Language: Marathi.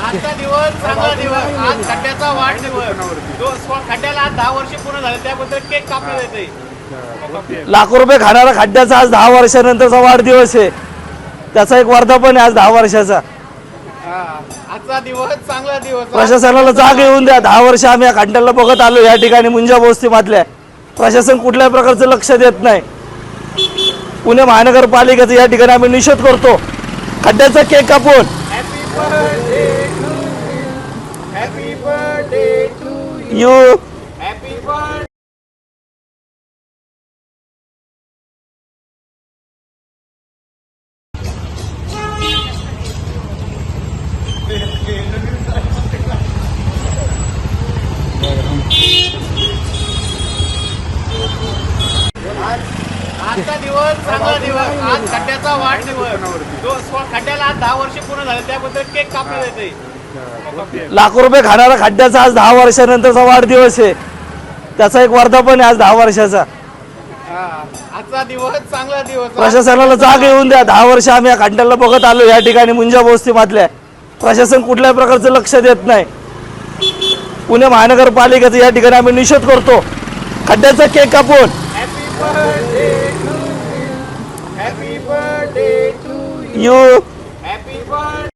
आजचा दिवस चांगला दिवस, आज खड्ड्याचा वाढदिवस. जो खड्ड्याला आज 10 वर्ष पूर्ण झाले त्याबद्दल केक कापण्यात येते. लाखो रुपये खाणारा खड्ड्याचा आज 10 वर्षानंतरचा वाढदिवस आहे. त्याचा एक वर्धापन आहे आज 10 वर्षाचा. आजचा दिवस चांगला दिवस. प्रशासनाला जाग येऊन द्या. 10 वर्ष आम्ही या खड्ड्याला बघत आलो. या ठिकाणी मुंजा वस्तीमधल्या प्रशासन कुठल्याही प्रकारचं लक्ष देत नाही. पुणे महानगरपालिकेचा या ठिकाणी आम्ही निषेध करतो. खड्ड्याचा केक कापून happy birthday to you happy birthday. आजचा दिवस चांगला दिवस, आज खड्ड्याचा वाढदिवस. जो खड्ड्याला आज 10 वर्ष पूर्ण झाले त्याबद्दल केक कापण्यात येते. लाखो रुपये खाणारा खड्ड्याचा आज 10 वर्षानंतरचा वाढदिवस आहे. त्याचा एक वर्धापन आहे आज 10 वर्षाचा. आजचा दिवस चांगला दिवस. प्रशासनाला जाग येऊन द्या. 10 वर्ष आम्ही या खड्ड्याला बघत आलो. या ठिकाणी मुंजा वस्तीमधल्या प्रशासन कुठल्याही प्रकारचं लक्ष देत नाही. पुणे महानगरपालिकेचा या ठिकाणी आम्ही निषेध करतो. खड्ड्याचा केक कापून हॅपी बर्थडे टू यू